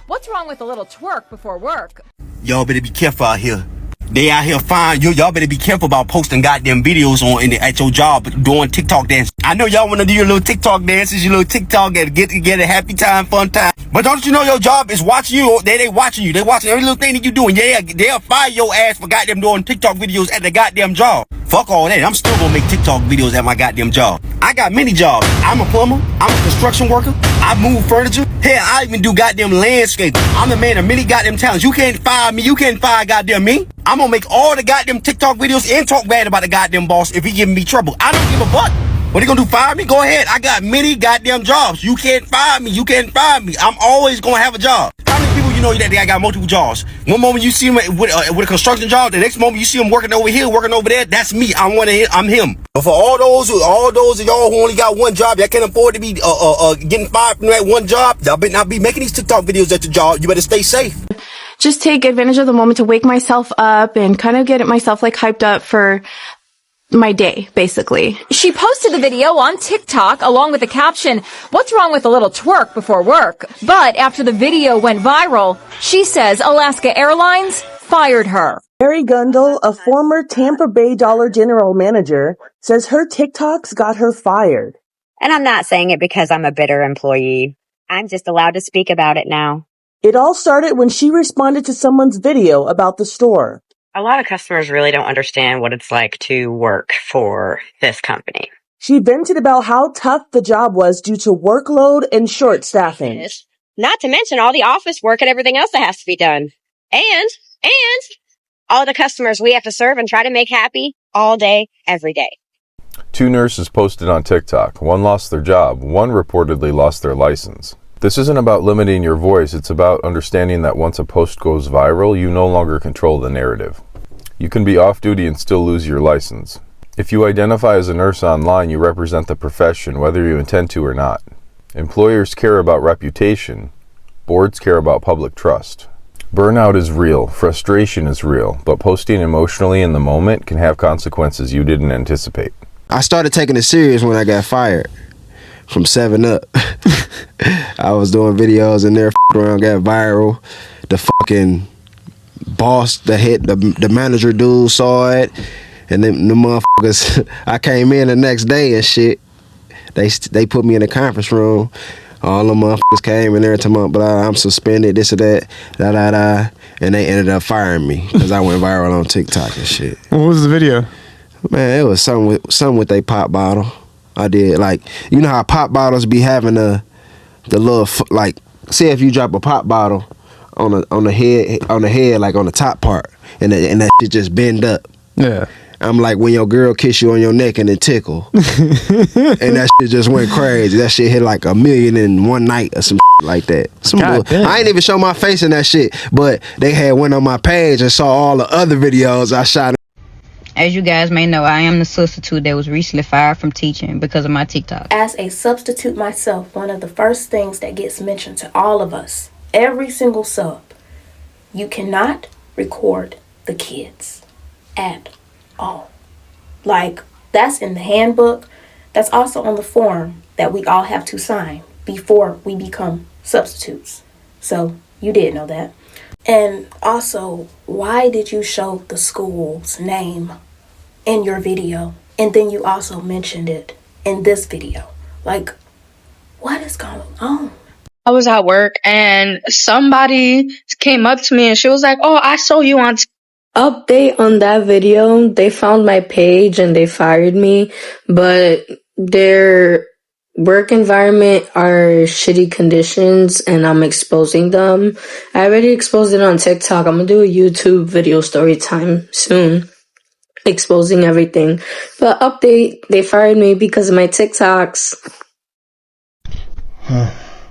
What's wrong with a little twerk before work? Y'all better be careful out here. They out here fine. Y'all better be careful about posting goddamn videos at your job doing TikTok dance. I know y'all want to do your little TikTok dances, your little TikTok and get a happy time, fun time. But don't you know your job is watching you? They watching you. They watching every little thing that you doing. Yeah, they'll fire your ass for goddamn doing TikTok videos at the goddamn job. Fuck all that. I'm still gonna make TikTok videos at my goddamn job. I got many jobs. I'm a plumber. I'm a construction worker. I move furniture. Hell, I even do goddamn landscaping. I'm the man of many goddamn talents. You can't fire me. You can't fire goddamn me. I'm gonna make all the goddamn TikTok videos and talk bad about the goddamn boss if he giving me trouble. I don't give a fuck. What he gonna do, fire me? Go ahead. I got many goddamn jobs. You can't fire me. You can't fire me. I'm always gonna have a job. How many people you know that I got multiple jobs? One moment you see him with a construction job, the next moment you see him working over here, working over there. That's me. I'm him. But for all those of y'all who only got one job, y'all can't afford to be getting fired from that one job. Y'all better not be making these TikTok videos at your job. You better stay safe. Just take advantage of the moment to wake myself up and kind of get myself like hyped up for my day, basically. She posted the video on TikTok along with the caption, "What's wrong with a little twerk before work?" But after the video went viral, she says Alaska Airlines fired her. Mary Gundel, a former Tampa Bay Dollar General manager, says her TikToks got her fired. And I'm not saying it because I'm a bitter employee. I'm just allowed to speak about it now. It all started when she responded to someone's video about the store. A lot of customers really don't understand what it's like to work for this company. She vented about how tough the job was due to workload and short staffing. Not to mention all the office work and everything else that has to be done. And all the customers we have to serve and try to make happy all day, every day. 2 nurses posted on TikTok. One lost their job. One reportedly lost their license. This isn't about limiting your voice. It's about understanding that once a post goes viral, you no longer control the narrative. You can be off duty and still lose your license. If you identify as a nurse online, you represent the profession, whether you intend to or not. Employers care about reputation. Boards care about public trust. Burnout is real. Frustration is real. But posting emotionally in the moment can have consequences you didn't anticipate. I started taking it serious when I got fired from 7-Up. I was doing videos and there around, got viral. The fucking boss, the manager dude saw it, and then the motherfuckers. I came in the next day and shit. They put me in the conference room. All the motherfuckers came in there to me, but I'm suspended, this or that, and they ended up firing me because I went viral on TikTok and shit. What was the video? Man, it was something with a pop bottle. I did, like, you know how pop bottles be having the little, like, say if you drop a pop bottle on the head, like on the top part, and that shit just bend up. Yeah. I'm like when your girl kiss you on your neck and it tickle. And that shit just went crazy. That shit hit like 1 million in one night or some shit like that. I ain't even show my face in that shit, but they had went on my page and saw all the other videos I shot. As you guys may know, I am the substitute that was recently fired from teaching because of my TikTok. As a substitute myself, one of the first things that gets mentioned to all of us, every single sub, you cannot record the kids at all. Like, that's in the handbook. That's also on the form that we all have to sign before we become substitutes. So you did know that. And also, why did you show the school's name in your video? And then you also mentioned it in this video. Like, what is going on? I was at work and somebody came up to me and she was like, "Oh, I saw you on Update on that video, they found my page and they fired me, but their work environment are shitty conditions and I'm exposing them. I already exposed it on TikTok. I'm gonna do a YouTube video story time soon, exposing everything. But update, they fired me because of my TikToks.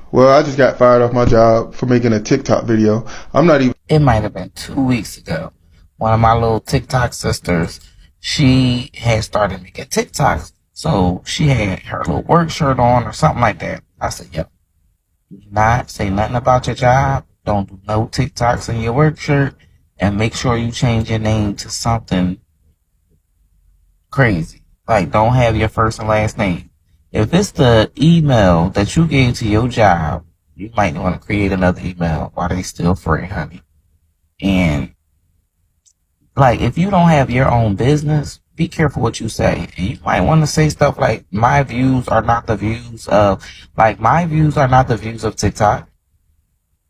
Well, I just got fired off my job for making a TikTok video. It might have been 2 weeks ago. One of my little TikTok sisters, she had started making TikToks. So she had her little work shirt on or something like that. I said, yep. Do not say nothing about your job. Don't do no TikToks in your work shirt. And make sure you change your name to something crazy. Like, don't have your first and last name. If it's the email that you gave to your job you might want to create another email while they still free, honey. And like, if you don't have your own business, be careful what you say. You might want to say stuff like, my views are not the views of, TikTok.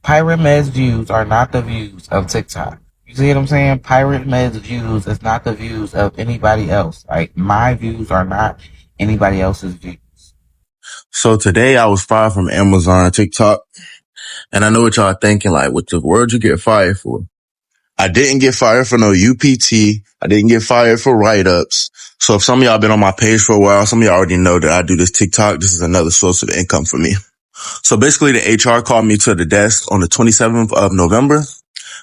Pirate Med's views are not the views of TikTok. You see what I'm saying? Pirate Med's views is not the views of anybody else. Like, my views are not anybody else's views. So today I was fired from Amazon TikTok. And I know what y'all thinking, like, what the world you get fired for? I didn't get fired for no UPT. I didn't get fired for write-ups. So if some of y'all been on my page for a while, some of y'all already know that I do this TikTok. This is another source of income for me. So basically the HR called me to the desk on the 27th of November,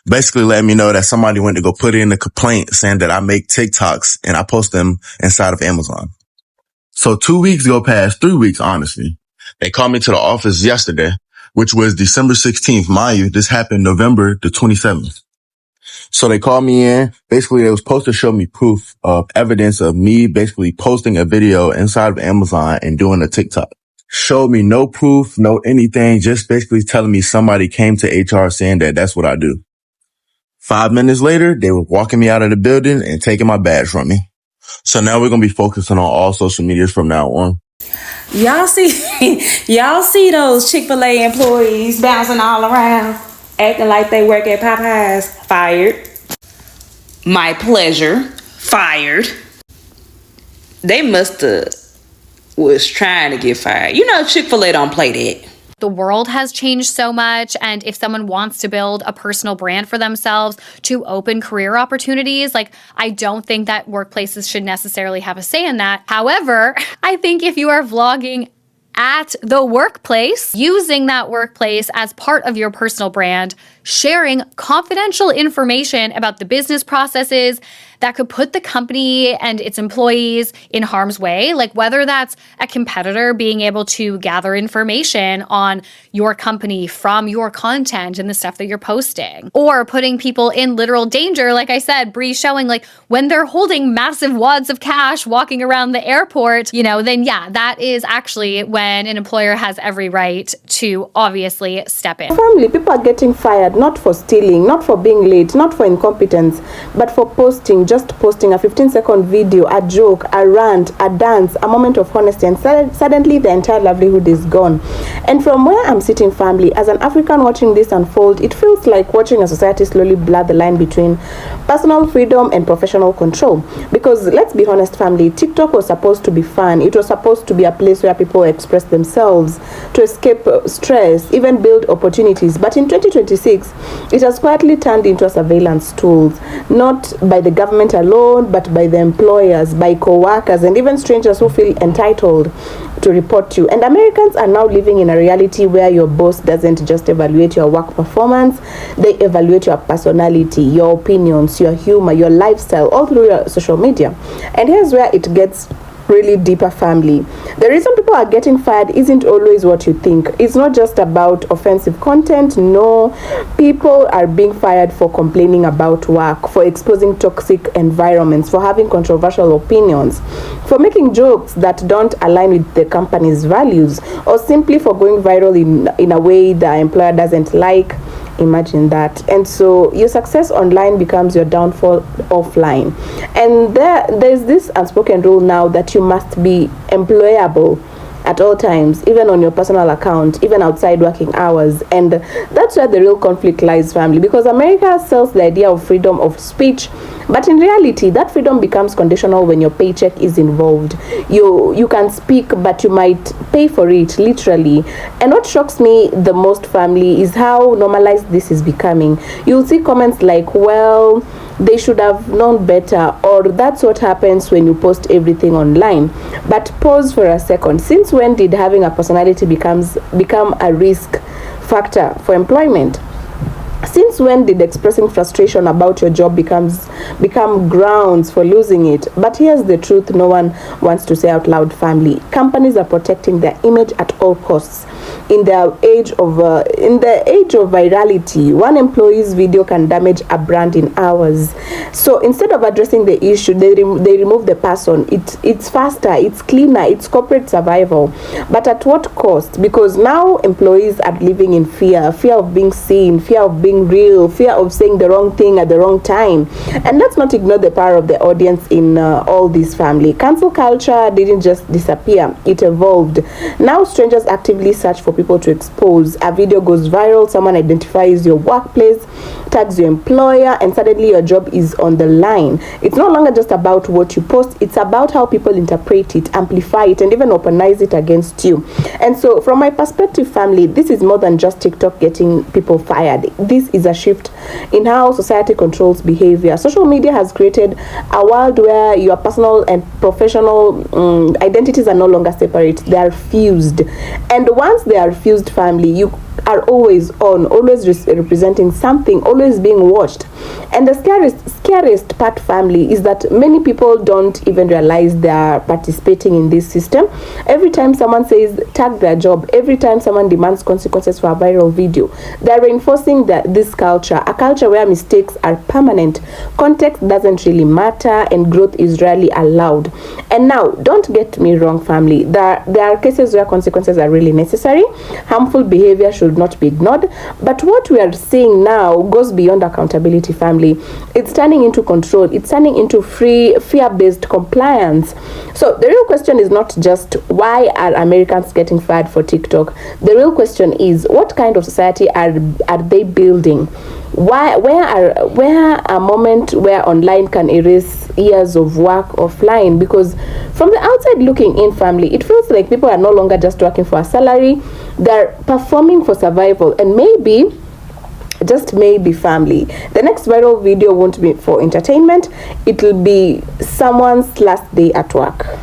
basically letting me know that somebody went to go put in a complaint saying that I make TikToks and I post them inside of Amazon. So 2 weeks go past, 3 weeks, honestly. They called me to the office yesterday, which was December 16th. Mind you, this happened November the 27th. So they called me in. Basically, they was supposed to show me proof of evidence of me basically posting a video inside of Amazon and doing a TikTok. Showed me no proof, no anything, just basically telling me somebody came to HR saying that that's what I do. 5 minutes later, they were walking me out of the building and taking my badge from me. So now we're going to be focusing on all social medias from now on. Y'all see those Chick-fil-A employees bouncing all around, acting like they work at Popeyes? Fired. My pleasure. Fired. They must have was trying to get fired. You know, Chick-fil-A don't play that. The world has changed so much, and if someone wants to build a personal brand for themselves to open career opportunities, like, I don't think that workplaces should necessarily have a say in that. However, I think if you are vlogging at the workplace, using that workplace as part of your personal brand, sharing confidential information about the business processes that could put the company and its employees in harm's way, like whether that's a competitor being able to gather information on your company from your content and the stuff that you're posting, or putting people in literal danger, like I said, Bree showing like when they're holding massive wads of cash walking around the airport, then yeah, that is actually when an employer has every right to obviously step in. Family, people are getting fired not for stealing, not for being late, not for incompetence, but for just posting a 15-second video, a joke, a rant, a dance, a moment of honesty, and suddenly the entire livelihood is gone. And from where I'm sitting, family, as an African watching this unfold, it feels like watching a society slowly blur the line between personal freedom and professional control. Because let's be honest, family, TikTok was supposed to be fun. It was supposed to be a place where people express themselves, to escape stress, even build opportunities. But in 2026, it has quietly turned into a surveillance tool, not by the government alone, but by the employers, by co-workers, and even strangers who feel entitled to report you. And Americans are now living in a reality where your boss doesn't just evaluate your work performance, they evaluate your personality, your opinions, your humor, your lifestyle, all through your social media. And here's where it gets really deeper, family. The reason people are getting fired isn't always what you think. It's not just about offensive content. No, people are being fired for complaining about work, for exposing toxic environments, for having controversial opinions, for making jokes that don't align with the company's values, or simply for going viral in a way the employer doesn't like. Imagine that. And so your success online becomes your downfall offline. And there's this unspoken rule now that you must be employable at all times, even on your personal account, even outside working hours. And that's where the real conflict lies, family, because America sells the idea of freedom of speech, but in reality, that freedom becomes conditional when your paycheck is involved. You can speak, but you might pay for it, literally. And what shocks me the most, family, is how normalized this is becoming. You'll see comments like, well, they should have known better, or that's what happens when you post everything online. But pause for a second. Since when did having a personality become a risk factor for employment? Since when did expressing frustration about your job becomes become grounds for losing it. But here's the truth no one wants to say out loud, family. Companies are protecting their image at all costs. In the age of virality, one employee's video can damage a brand in hours. So instead of addressing the issue, they remove the person. It's faster, it's cleaner, it's corporate survival. But at what cost? Because now employees are living in fear of being seen, fear of being real, fear of saying the wrong thing at the wrong time. And let's not ignore the power of the audience in all this, family. Cancel culture didn't just disappear, it evolved. Now strangers actively search for people to expose. A video goes viral, someone identifies your workplace, tags your employer, and suddenly your job is on the line. It's no longer just about what you post, it's about how people interpret it, amplify it, and even weaponize it against you. And so from my perspective, family, this is more than just TikTok getting people fired. This is a shift in how society controls behavior. Social media has created a world where your personal and professional identities are no longer separate, they are fused. And once they are fused, family, you are always on, always representing something, always being watched. And the scariest part, family, is that many people don't even realize they are participating in this system. Every time someone says tag their job, every time someone demands consequences for a viral video, they're reinforcing this culture, a culture where mistakes are permanent, context doesn't really matter, and growth is rarely allowed. And now, don't get me wrong, family, there are cases where consequences are really necessary. Harmful behavior should not be ignored, but what we are seeing now goes beyond accountability, family. It's turning into control, it's turning into fear-based compliance. So the real question is not just why are Americans getting fired for TikTok. The real question is, what kind of society are they building? Where a moment where online can erase years of work offline? Because from the outside looking in, family, it feels like people are no longer just working for a salary, they're performing for survival. And maybe, just maybe, family, the next viral video won't be for entertainment, it will be someone's last day at work.